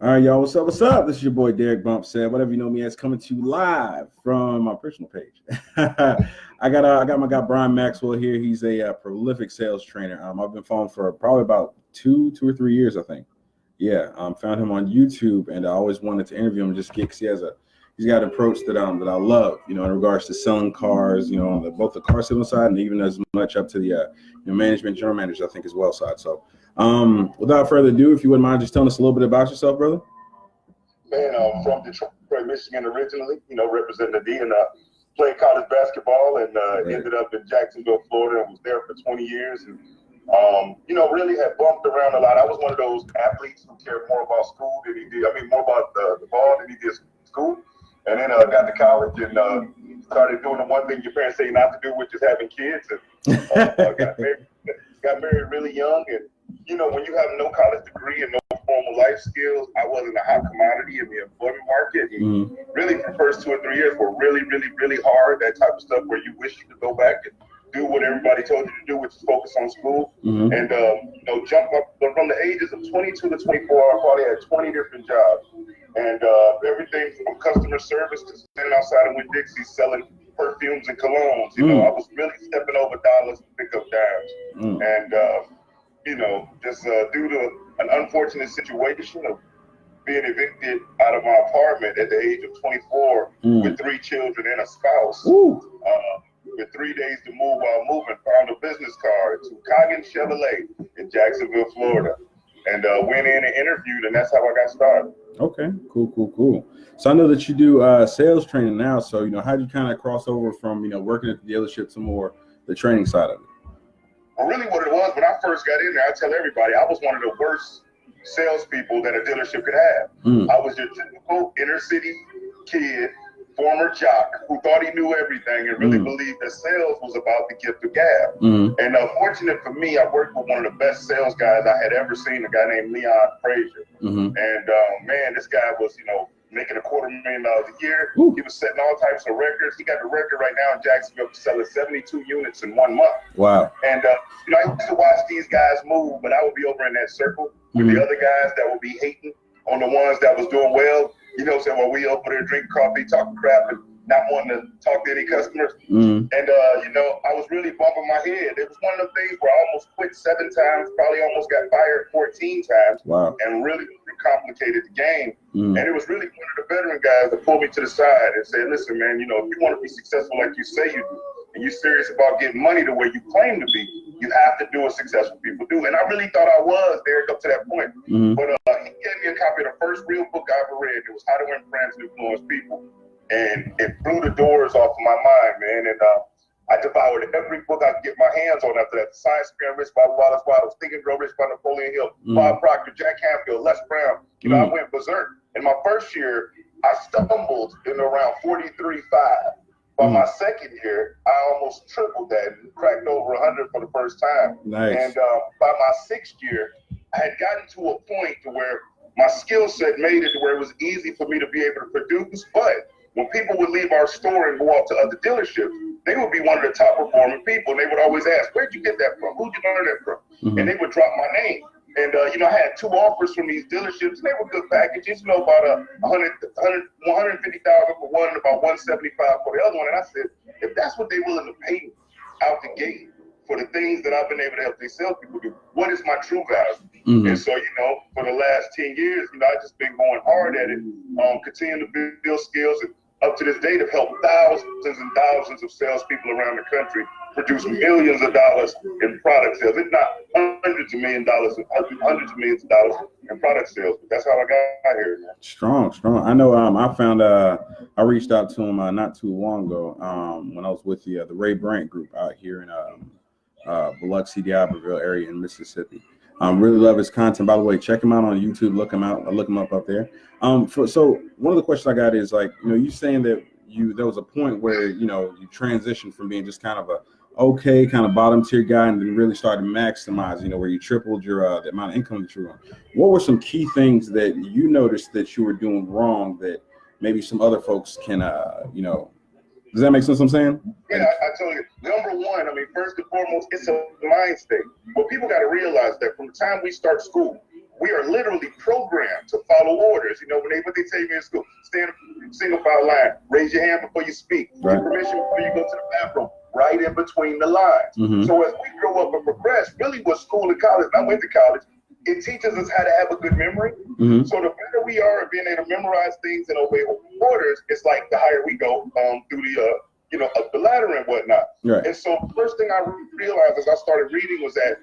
All right, y'all. What's up? What's up? This is your boy Derek Bump said, whatever you know me as, coming to you live from my personal page. I got my guy Brian Maxwell here. He's a prolific sales trainer. I've been following for probably about two or 3 years, I think. Yeah, found him on YouTube, and I always wanted to interview him just because he's got an approach that I love. In regards to selling cars. On both the car selling side and even as much up to the management, general manager, I think as well side. So. Without further ado, if you wouldn't mind just telling us a little bit about yourself, brother. Man, I'm from Detroit, Michigan originally, representing the D, and played college basketball and ended up in Jacksonville, Florida, and was there for 20 years. And, really had bumped around a lot. I was one of those athletes who cared more about school than he did. More about the ball than he did school. And then got to college and started doing the one thing your parents say not to do, which is having kids. And got married really young. And when you have no college degree and no formal life skills, I wasn't a hot commodity in the employment market. And really, the first 2 or 3 years were really, really, really hard. That type of stuff where you wish you could go back and do what everybody told you to do, which is focus on school. And jump up from the ages of 22 to 24. I probably had 20 different jobs, and everything from customer service to standing outside of Winn-Dixie selling perfumes and colognes. I was really stepping over dollars to pick up dimes. And just due to an unfortunate situation of being evicted out of my apartment at the age of 24 with 3 children and a spouse, with 3 days to move while moving, found a business card to Coggin Chevrolet in Jacksonville, Florida, and went in and interviewed, and that's how I got started. Okay, cool. So I know that you do sales training now. So how did you kind of cross over from working at the dealership to more the training side of it? Well, really what it was, when I first got in there, I tell everybody, I was one of the worst salespeople that a dealership could have. I was your typical inner city kid, former jock, who thought he knew everything and really believed that sales was about the gift of gab. And fortunate for me, I worked with one of the best sales guys I had ever seen, a guy named Leon Frazier. And man, this guy was, making $250,000 a year. He was setting all types of records. He got the record right now in Jacksonville for selling 72 units in 1 month. Wow. And, I used to watch these guys move, but I would be over in that circle with the other guys that would be hating on the ones that was doing well. Saying, well, we over there drinking coffee, talking crap, and not wanting to talk to any customers. And, I was really bumping my head. It was one of the things where I almost quit 7 times, probably almost got fired 14 times. Wow. And really complicated the game. And it was really one of the veteran guys that pulled me to the side and said, listen, man, if you want to be successful like you say you do, and you're serious about getting money the way you claim to be, you have to do what successful people do. And I really thought I was, Derek, up to that point. But he gave me a copy of the first real book I ever read. It was How to Win Friends and Influence People. And it blew the doors off of my mind, man. And I devoured every book I could get my hands on after that. The Science of Getting Rich by Wallace Waddles, Think and Grow Rich by Napoleon Hill, Bob Proctor, Jack Canfield, Les Brown. I went berserk. In my first year, I stumbled in around 43.5. By my second year, I almost tripled that and cracked over 100 for the first time. Nice. And by my 6th year, I had gotten to a point to where my skill set made it to where it was easy for me to be able to produce. But when people would leave our store and go out to other dealerships, they would be one of the top performing people. And they would always ask, where'd you get that from? Who'd you learn that from? And they would drop my name. And, I had 2 offers from these dealerships, and they were good packages, about $150,000 for one and about $175,000 for the other one. And I said, if that's what they're willing to pay me out the gate for the things that I've been able to help these salespeople do, what is my true value? And so, for the last 10 years, I just been going hard at it, continuing to build skills, and up to this date have helped thousands and thousands of salespeople around the country produce millions of dollars in product sales, if not hundreds of millions of dollars in product sales. But that's how I got here, man. Strong. I know. I found. I reached out to him not too long ago. When I was with the Ray Bryant group out here in Biloxi, D'Iberville area in Mississippi. Really love his content. By the way, check him out on YouTube. Look him up there. So one of the questions I got is you saying that there was a point where you transitioned from being just kind of a kind of bottom tier guy and then really started to maximize, where you tripled your the amount of income that you were on. What were some key things that you noticed that you were doing wrong that maybe some other folks can does that make sense what I'm saying? Yeah, I tell you, number one, first and foremost, it's a mind state. But people got to realize that from the time we start school, we are literally programmed to follow orders. You know, when they tell you in school, stand single file line, raise your hand before you speak, right. get permission before you go to the bathroom, right in between the lines. Mm-hmm. So as we grow up and progress, really what school and college, and I went to college, it teaches us how to have a good memory. Mm-hmm. So the better we are at being able to memorize things and obey orders, it's like the higher we go through the up the ladder and whatnot. Right. And so the first thing I realized as I started reading was that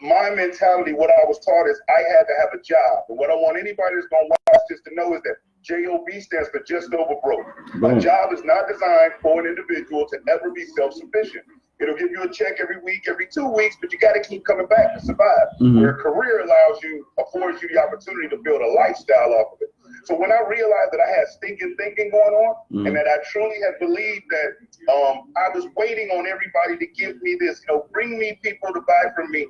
my mentality, what I was taught is I had to have a job. And what I want anybody that's going to watch this to know is that JOB stands for just over broke. A job is not designed for an individual to ever be self-sufficient. It'll give you a check every week, every 2 weeks, but you got to keep coming back to survive. Mm-hmm. Where a career affords you the opportunity to build a lifestyle off of it. So when I realized that I had stinking thinking going on, mm-hmm. and that I truly had believed that I was waiting on everybody to give me this, bring me people to buy from me.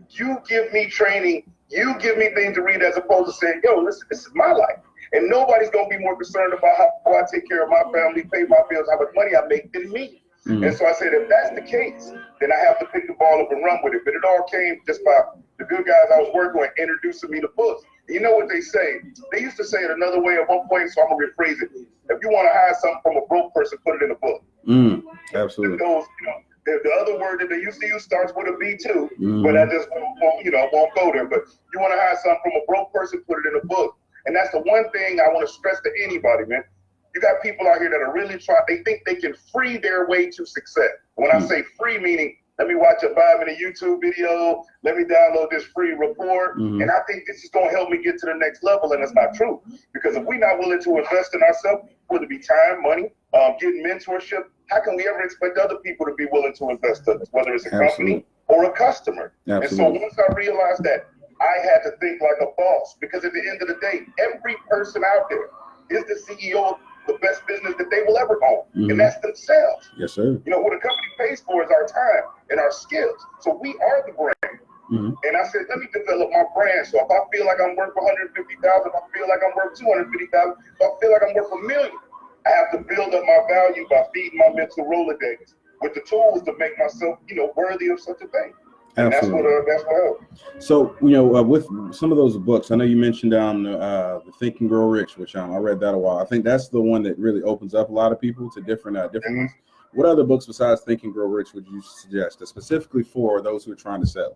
You give me training, you give me things to read, as opposed to saying, yo, listen, this is my life. And nobody's going to be more concerned about how I take care of my family, pay my bills, how much money I make than me. Mm-hmm. And so I said, if that's the case, then I have to pick the ball up and run with it. But it all came just by the good guys I was working with introducing me to books. And you know what they say? They used to say it another way at one point, so I'm going to rephrase it. If you want to hire something from a broke person, put it in a book. Absolutely. Those, the other word that they used to use starts with a B too, but I just won't go there. But you want to hire something from a broke person, put it in a book. And that's the one thing I want to stress to anybody, man. You got people out here that are really they think they can free their way to success. When I say free, meaning let me watch a 5-minute YouTube video, let me download this free report, and I think this is going to help me get to the next level, and it's not true. Because if we're not willing to invest in ourselves, whether it be time, money, getting mentorship, how can we ever expect other people to be willing to invest in us, whether it's a company or a customer? Absolutely. And so once I realized that, I had to think like a boss, because at the end of the day, every person out there is the CEO of the best business that they will ever own, and that's themselves. Yes, sir. What a company pays for is our time and our skills. So we are the brand. And I said, let me develop my brand. So if I feel like I'm worth $150,000, if I feel like I'm worth $250,000, if I feel like I'm worth $1 million, I have to build up my value by feeding my mental Rolodex with the tools to make myself, worthy of such a thing. And Absolutely. That's what helps. So, with some of those books, I know you mentioned the Think and Grow Rich, which I read that a while. I think that's the one that really opens up a lot of people to different ones. What other books besides Think and Grow Rich would you suggest, specifically for those who are trying to sell?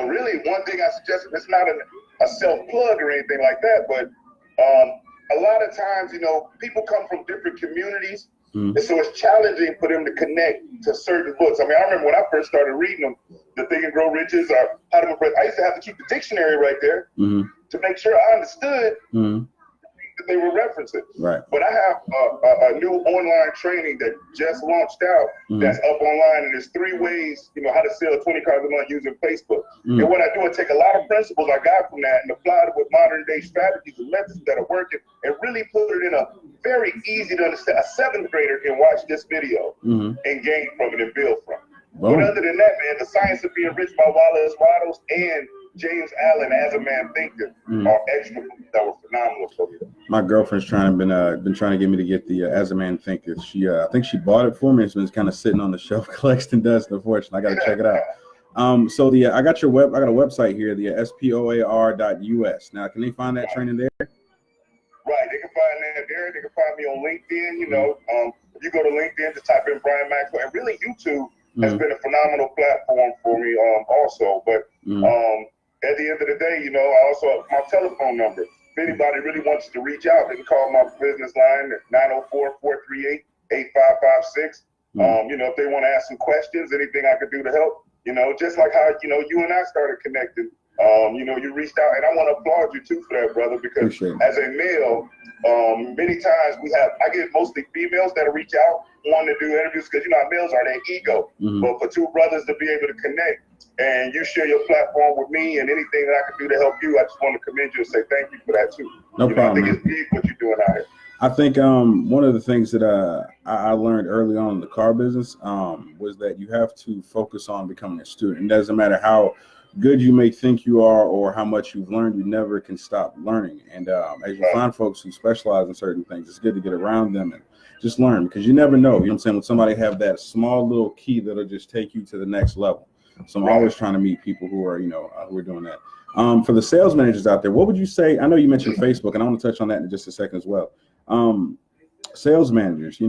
Really, one thing I suggest, it's not a self-plug or anything like that, but a lot of times, people come from different communities. And so it's challenging for them to connect to certain books. I remember when I first started reading them, the Think and Grow Riches or How to Impress, I used to have to keep the dictionary right there to make sure I understood that they were referencing. Right. But I have a new online training that just launched out that's up online, and there's 3 ways, how to sell 20 cars a month using Facebook. And what I do is take a lot of principles I got from that and apply it with modern day strategies and methods that are working, and really put it in a very easy to understand. A 7th grader can watch this video and gain from it and build from it. But other than that, man, The Science of Being Rich by Wallace Waddles and James Allen, As a Man Thinketh, are extra books that were phenomenal for me. My girlfriend's been trying to get me to get the As a Man Thinketh. She I think she bought it for me. It's been kind of sitting on the shelf collecting dust. Unfortunately, I got to check it out. So I got a website here, the spoar.us. Now, can they find that training there? Right, they can find that there. They can find me on LinkedIn. If you go to LinkedIn, just type in Brian Maxwell, and really YouTube has been a phenomenal platform for me also. But at the end of the day, I also have my telephone number. If anybody really wants to reach out, they can call my business line at 904-438-8556. If they want to ask some questions, anything I could do to help, just like how, you and I started connecting. You reached out, and I want to applaud you too for that, brother, because as a male, many times I get mostly females that reach out wanting to do interviews, because how males are, their ego. But for 2 brothers to be able to connect and you share your platform with me and anything that I can do to help you, I just want to commend you and say thank you for that too. No problem. I think it's big what you're doing out here. I think one of the things that I learned early on in the car business was that you have to focus on becoming a student. It doesn't matter how good you may think you are or how much you've learned, you never can stop learning. And as you find folks who specialize in certain things, it's good to get around them and just learn, because you never know, when somebody have that small little key that'll just take you to the next level. So I'm always trying to meet people who are, who are doing that. For the sales managers out there, what would you say? I know you mentioned Facebook, and I want to touch on that in just a second as well. Sales managers,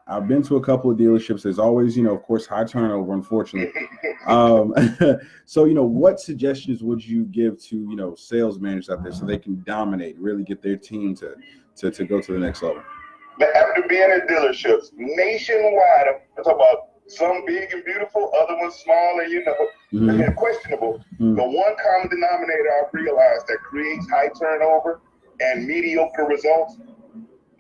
I've been to a couple of dealerships. There's always, of course, high turnover, unfortunately. So, what suggestions would you give to, sales managers out there so they can dominate, really get their team to go to the next level? After being at dealerships nationwide, I'm talking about some big and beautiful, other ones small and, questionable. The one common denominator I've realized that creates high turnover and mediocre results,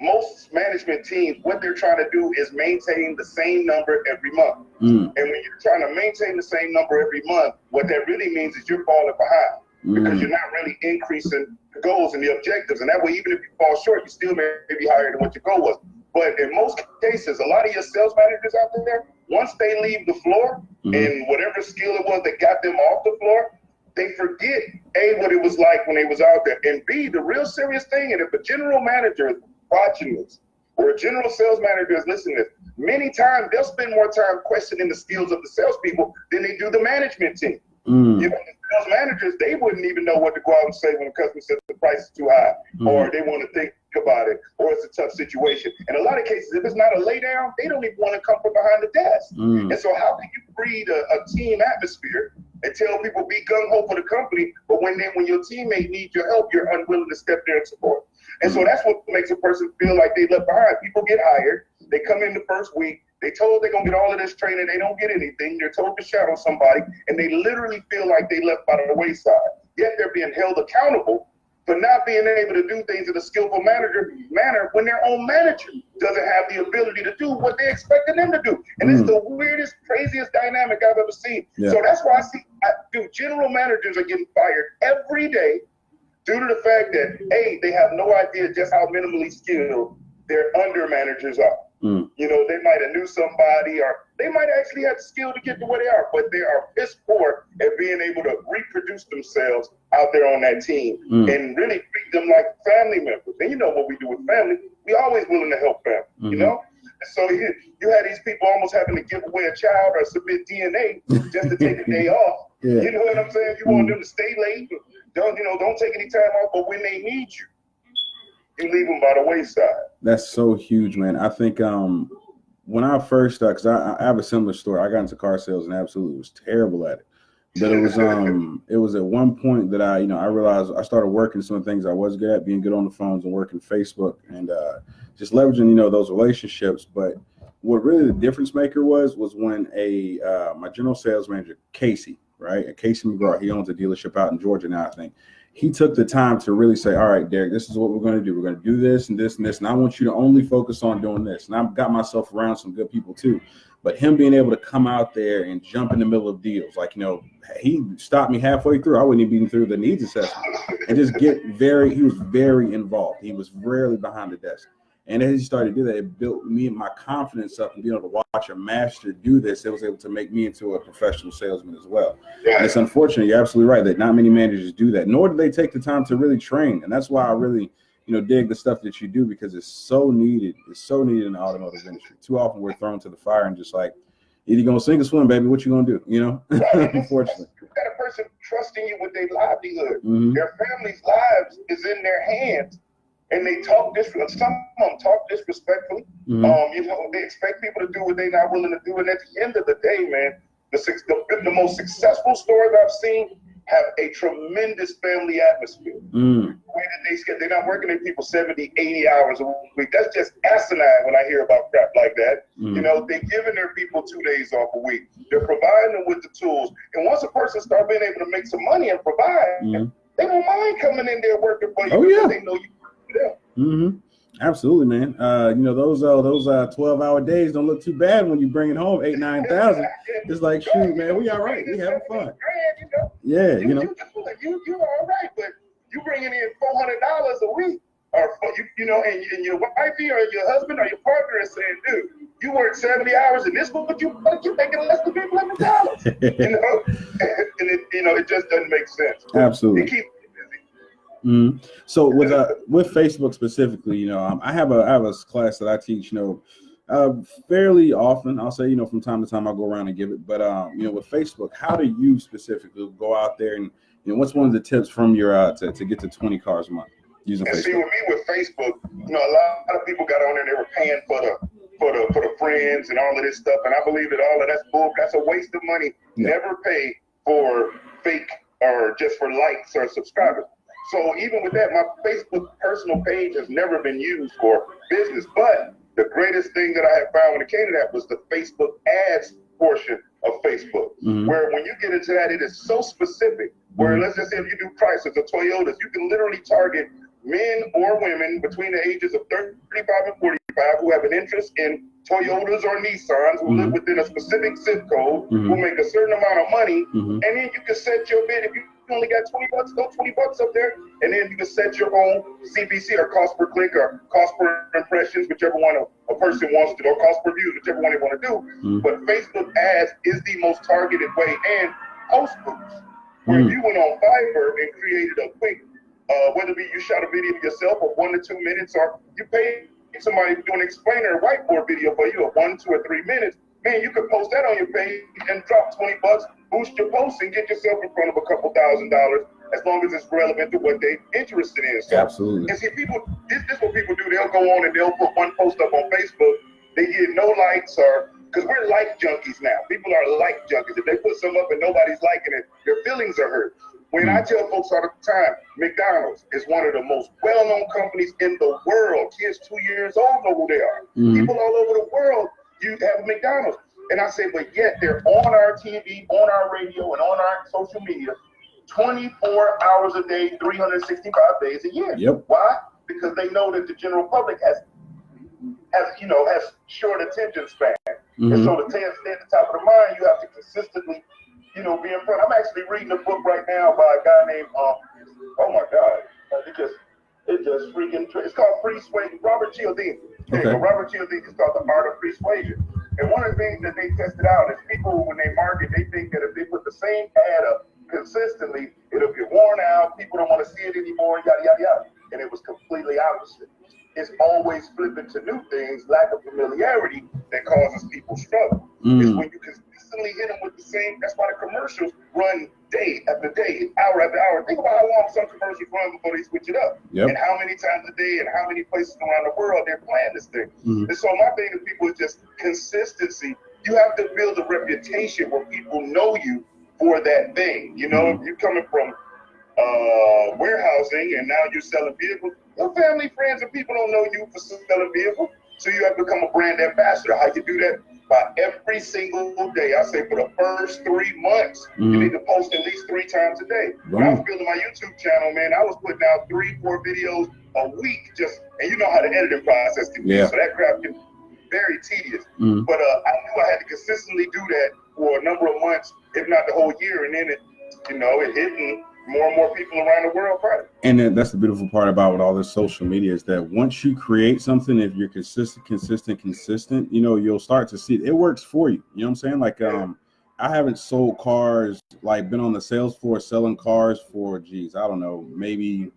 most management teams, what they're trying to do is maintain the same number every month. And when you're trying to maintain the same number every month, what that really means is you're falling behind because you're not really increasing the goals and the objectives. And that way, even if you fall short, you still may be higher than what your goal was. But in most cases, a lot of your sales managers out there, once they leave the floor and whatever skill it was that got them off the floor, they forget, A, what it was like when they was out there, and B, the real serious thing, and if a general manager is watching this, or a general sales manager is listening to this, many times they'll spend more time questioning the skills of the salespeople than they do the management team. The sales managers, they wouldn't even know what to go out and say when the customer says the price is too high, or they want to think about it, or it's a tough situation. In a lot of cases, if it's not a lay down, they don't even want to come from behind the desk. And so how can you breed a team atmosphere and tell people be gung-ho for the company, but when your teammate needs your help, you're unwilling to step there and support? And so that's what makes a person feel like they left behind. People get hired, they come in the first week, they told they're going to get all of this training, they don't get anything, they're told to shadow somebody, and they literally feel like they left by the wayside. Yet they're being held accountable for not being able to do things in a skillful manner when their own manager doesn't have the ability to do what they expected them to do. And it's the weirdest, craziest dynamic I've ever seen. So that's why general managers are getting fired every day due to the fact that, A, they have no idea just how minimally skilled their under managers are. They might have knew somebody, or they might actually have the skill to get to where they are, but they are piss poor at being able to reproduce themselves out there on that team and really treat them like family members. And you know what we do with family, we always willing to help family, So you had these people almost having to give away a child or submit DNA just to take a day off. You know what I'm saying? You want them to stay late, don't take any time off, but when they need you, you leave them by the wayside. That's so huge, man. I think when I first, because I have a similar story. I got into car sales and absolutely was terrible at it. But it was at one point that I realized I started working some of the things I was good at, being good on the phones and working Facebook and just leveraging, those relationships. But what really the difference maker was when my general sales manager, Casey, right? Casey McGraw, he owns a dealership out in Georgia now, I think. He took the time to really say, all right, Derek, this is what we're going to do. We're going to do this and this and this. And I want you to only focus on doing this. And I've got myself around some good people too. But him being able to come out there and jump in the middle of deals, like, he stopped me halfway through. I wouldn't even be through the needs assessment and just he was very involved. He was rarely behind the desk. And as he started to do that, it built me and my confidence up and being able to watch a master do this. It was able to make me into a professional salesman as well. And it's unfortunate. You're absolutely right that not many managers do that, nor do they take the time to really train. And that's why I really, dig the stuff that you do, because it's so needed. It's so needed in the automotive industry. Too often we're thrown to the fire and just like, either you're going to sink or swim, baby. What you going to do? Unfortunately. You got a person trusting you with their livelihood. Their family's lives is in their hands. And they talk some of them talk disrespectfully. They expect people to do what they're not willing to do. And at the end of the day, man, the most successful stores I've seen have a tremendous family atmosphere. The way that they're not working their people 70, 80 hours a week. That's just asinine when I hear about crap like that. They're giving their people 2 days off a week. They're providing them with the tools. And once a person starts being able to make some money and provide, they don't mind coming in there working for you because they know you. Absolutely, man. Those 12-hour days don't look too bad when you bring it home 8,000-9,000. It's like, shoot, man, we all right. We having fun. Yeah, you all right, but you bringing in $400 a week, or and your wifey or your husband or your partner is saying, dude, you work 70 hours and this is what you making less than $300. And it just doesn't make sense. Absolutely. So with Facebook specifically, I have a class that I teach, fairly often. I'll say, from time to time I'll go around and give it. But with Facebook, how do you specifically go out there and what's one of the tips from your to get to 20 cars a month using And Facebook? see, with me with Facebook, a lot of people got on there. They were paying for the friends and all of this stuff, and I believe that all of that's bull. That's a waste of money. Yeah. Never pay for fake or just for likes or subscribers. So even with that, my Facebook personal page has never been used for business. But the greatest thing that I had found when it came to that was the Facebook ads portion of Facebook, where when you get into that, it is so specific. Where let's just say if you do prices of Toyotas, you can literally target men or women between the ages of 35 and 45 who have an interest in Toyotas or Nissans, who live within a specific zip code, who make a certain amount of money, and then you can set your bid. If you only got $20, throw $20 up there, and then you can set your own CPC or cost per click or cost per impressions, whichever one a person wants to do, or cost per views, whichever one they want to do. But Facebook ads is the most targeted way, and post boosts. Where if you went on Fiverr and created a quick, whether it be you shot a video yourself of 1 to 2 minutes, or you paid somebody to do an explainer or whiteboard video for you of 1, 2, or 3 minutes, man, you could post that on your page and drop $20, boost your post, and get yourself in front of a couple $1,000s, as long as it's relevant to what they're interested in. So, absolutely. And see, people, this is what people do. They'll go on and they'll put one post up on Facebook. They get no likes, or because we're like junkies now. People are like junkies. If they put some up and nobody's liking it, their feelings are hurt. When I tell folks all the time, McDonald's is one of the most well-known companies in the world. Kids 2 years old know who they are. People all over the world, you have McDonald's. And I say, but yet they're on our TV, on our radio, and on our social media 24 hours a day, 365 days a year. Yep. Why? Because they know that the general public has short attention span. And so to stay at the top of the mind, you have to consistently, be in front. I'm actually reading a book right now by a guy named, oh my God, it's called Persuasion, Robert Cialdini. Okay. Robert Cialdini is called The Art of Persuasion. And one of the things that they tested out is people, when they market, they think that if they put the same ad up consistently, it'll get worn out, people don't want to see it anymore, yada, yada, yada. And it was completely opposite. It's always flipping to new things, lack of familiarity, that causes people struggle. It's when you consistently hit them with the same. That's why the commercials run day after day, hour after hour. Think about how long some commercials run before they switch it up, and how many times a day, and how many places around the world they're playing this thing. And so my thing to people is just consistency. You have to build a reputation where people know you for that thing. If you're coming from warehousing and now you're selling vehicles, your family, friends, and people don't know you for selling vehicles. So you have to become a brand ambassador. How you do that? By every single day. I say for the first 3 months, you need to post at least 3 times a day. When I was building my YouTube channel, man, I was putting out 3-4 videos a week, and you know how the editing process can be. So that crap can be very tedious. But I knew I had to consistently do that for a number of months, if not the whole year, and then it hit me. More and more people around the world try it. And then that's the beautiful part about with all this social media is that once you create something, if you're consistent, you'll start to see it works for you. You know what I'm saying? Like, I haven't sold cars, like been on the sales floor selling cars for, I don't know, maybe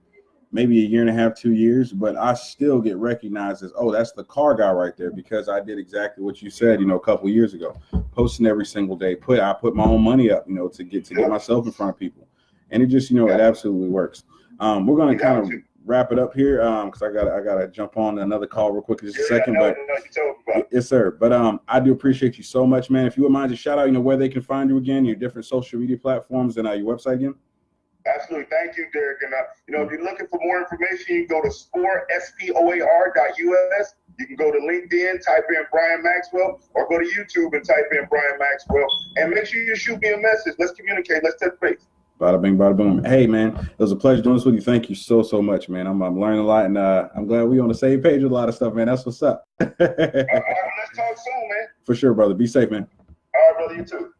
a year and a half, 2 years, but I still get recognized as, oh, that's the car guy right there, because I did exactly what you said, a couple of years ago, posting every single day. I put my own money up, to get myself in front of people. And it just, it absolutely works. We're going to kind of wrap it up here because I gotta jump on another call real quick in just a second. Yes, sir. But I do appreciate you so much, man. If you would mind, just shout out, where they can find you again, your different social media platforms, and your website again. Absolutely. Thank you, Derek. And, if you're looking for more information, you can go to spoar.us. You can go to LinkedIn, type in Brian Maxwell, or go to YouTube and type in Brian Maxwell. And make sure you shoot me a message. Let's communicate. Let's touch base. Bada bing, bada boom. Hey, man, it was a pleasure doing this with you. Thank you so much, man. I'm learning a lot, and I'm glad we on the same page with a lot of stuff, man. That's what's up. Let's talk soon, man. For sure, brother. Be safe, man. All right, brother. You too.